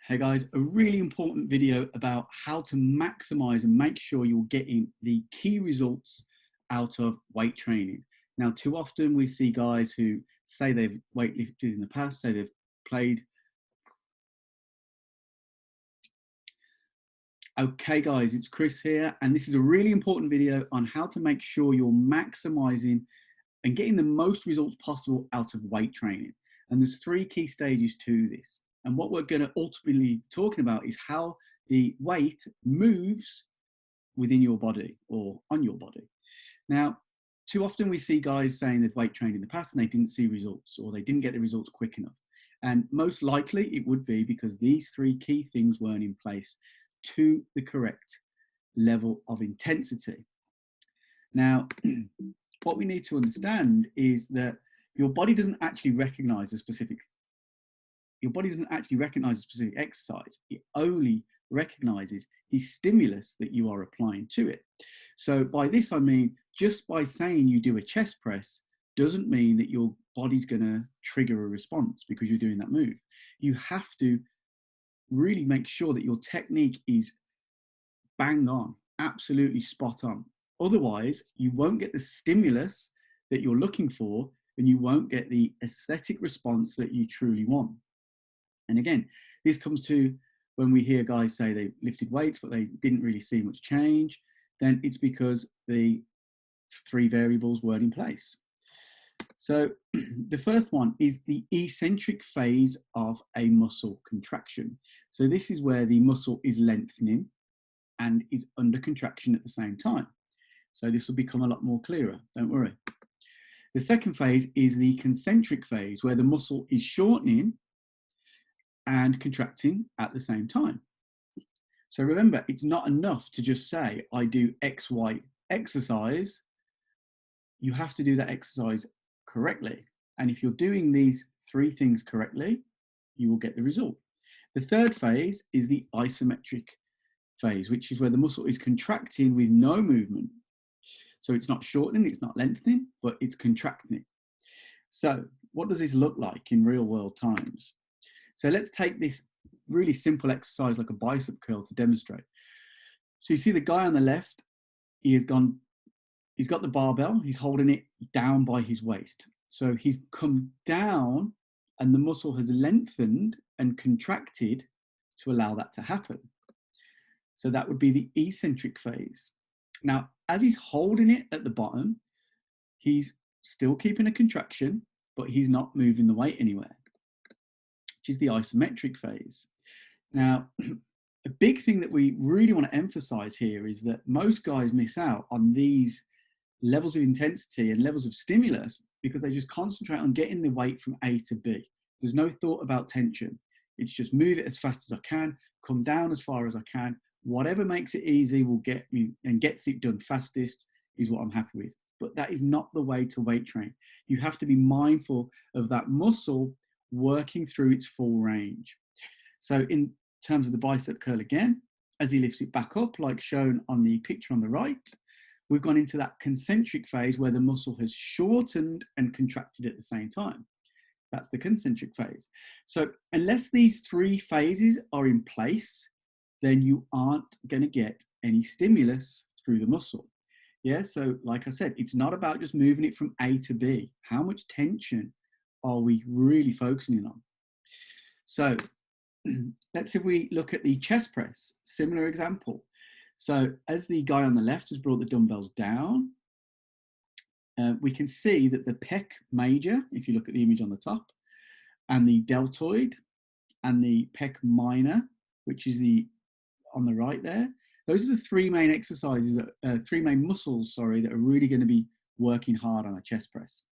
Hey guys, a really important video about how to maximize and make sure you're getting the key results out of weight training. Now, too often we see guys who say they've weightlifted in the past, say they've played. Okay guys, it's Chris here, and this is a really important video on how to make sure you're maximizing and getting the most results possible out of weight training. And there's three key stages to this. And what we're going to ultimately be talking about is how the weight moves within your body or on your body. Now, too often we see guys saying they've weight trained in the past and they didn't see results, or they didn't get the results quick enough. And most likely it would be because these three key things weren't in place to the correct level of intensity. Now, what we need to understand is that your body doesn't actually recognize a specific exercise. It only recognizes the stimulus that you are applying to it. So by this, I mean, just by saying you do a chest press doesn't mean that your body's going to trigger a response because you're doing that move. You have to really make sure that your technique is bang on, absolutely spot on. Otherwise, you won't get the stimulus that you're looking for, and you won't get the aesthetic response that you truly want. And again, this comes to when we hear guys say they lifted weights, but they didn't really see much change, then it's because the three variables weren't in place. So the first one is the eccentric phase of a muscle contraction. So this is where the muscle is lengthening and is under contraction at the same time. So this will become a lot more clearer, don't worry. The second phase is the concentric phase, where the muscle is shortening and contracting at the same time. So remember, it's not enough to just say, I do XY exercise. You have to do that exercise correctly. And if you're doing these three things correctly, you will get the result. The third phase is the isometric phase, which is where the muscle is contracting with no movement. So it's not shortening, it's not lengthening, but it's contracting. So what does this look like in real world times? So let's take this really simple exercise like a bicep curl to demonstrate. So you see the guy on the left, he's got the barbell, he's holding it down by his waist. So he's come down and the muscle has lengthened and contracted to allow that to happen. So that would be the eccentric phase. Now, as he's holding it at the bottom, he's still keeping a contraction, but he's not moving the weight anywhere, which is the isometric phase. Now, a big thing that we really want to emphasize here is that most guys miss out on these levels of intensity and levels of stimulus because they just concentrate on getting the weight from A to B. There's no thought about tension. It's just move it as fast as I can, come down as far as I can. Whatever makes it easy will get me and gets it done fastest is what I'm happy with. But that is not the way to weight train. You have to be mindful of that muscle working through its full range. So in terms of the bicep curl again, as he lifts it back up, like shown on the picture on the right, we've gone into that concentric phase where the muscle has shortened and contracted at the same time. That's the concentric phase. So unless these three phases are in place, then you aren't going to get any stimulus through the muscle. Yeah, so like I said, it's not about just moving it from A to B. How much tension are we really focusing on? So let's say we look at the chest press, similar example. So as the guy on the left has brought the dumbbells down, we can see that the pec major, if you look at the image on the top, and the deltoid and the pec minor, which is the on the right there, those are the three main exercises that three main muscles, that are really going to be working hard on a chest press.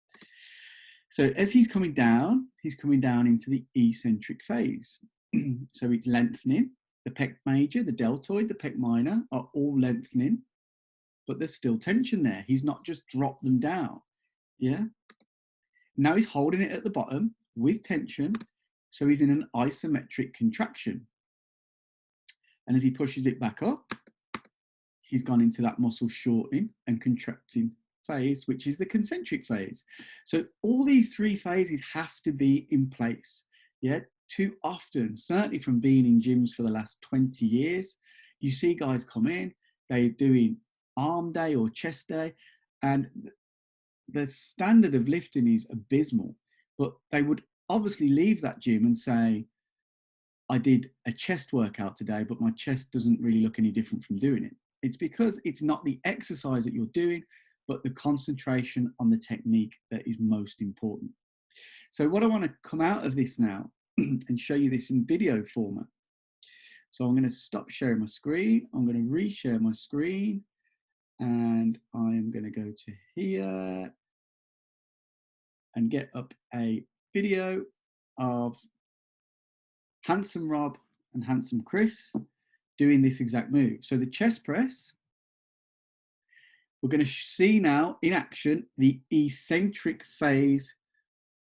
So as he's coming down into the eccentric phase. So it's lengthening. The pec major, the deltoid, the pec minor are all lengthening, but there's still tension there. He's not just dropped them down. Yeah. Now he's holding it at the bottom with tension. So he's in an isometric contraction. And as he pushes it back up, he's gone into that muscle shortening and contracting phase, which is the concentric phase. So all these three phases have to be in place. Yeah, too often, certainly from being in gyms for the last 20 years, you see guys come in, they're doing arm day or chest day, and the standard of lifting is abysmal. But they would obviously leave that gym and say, I did a chest workout today, but my chest doesn't really look any different from doing it. It's because it's not the exercise that you're doing, but the concentration on the technique that is most important. So what I want to come out of this now and show you this in video format. So I'm going to stop sharing my screen. I'm going to reshare my screen, and I'm going to go to here and get up a video of Handsome Rob and Handsome Chris doing this exact move. So the chest press, we're going to see now in action the eccentric phase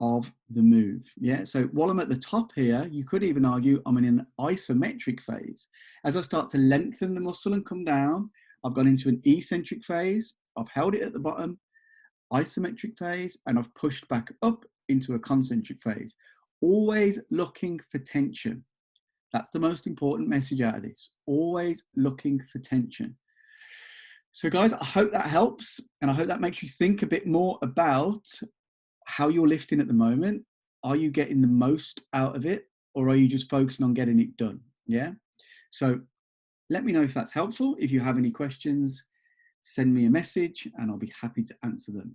of the move. Yeah, so while I'm at the top here, you could even argue I'm in an isometric phase. As I start to lengthen the muscle and come down, I've gone into an eccentric phase, I've held it at the bottom, isometric phase, and I've pushed back up into a concentric phase. Always looking for tension. That's the most important message out of this. Always looking for tension. So guys, I hope that helps, and I hope that makes you think a bit more about how you're lifting at the moment. Are you getting the most out of it, or are you just focusing on getting it done? Yeah. So let me know if that's helpful. If you have any questions, send me a message and I'll be happy to answer them.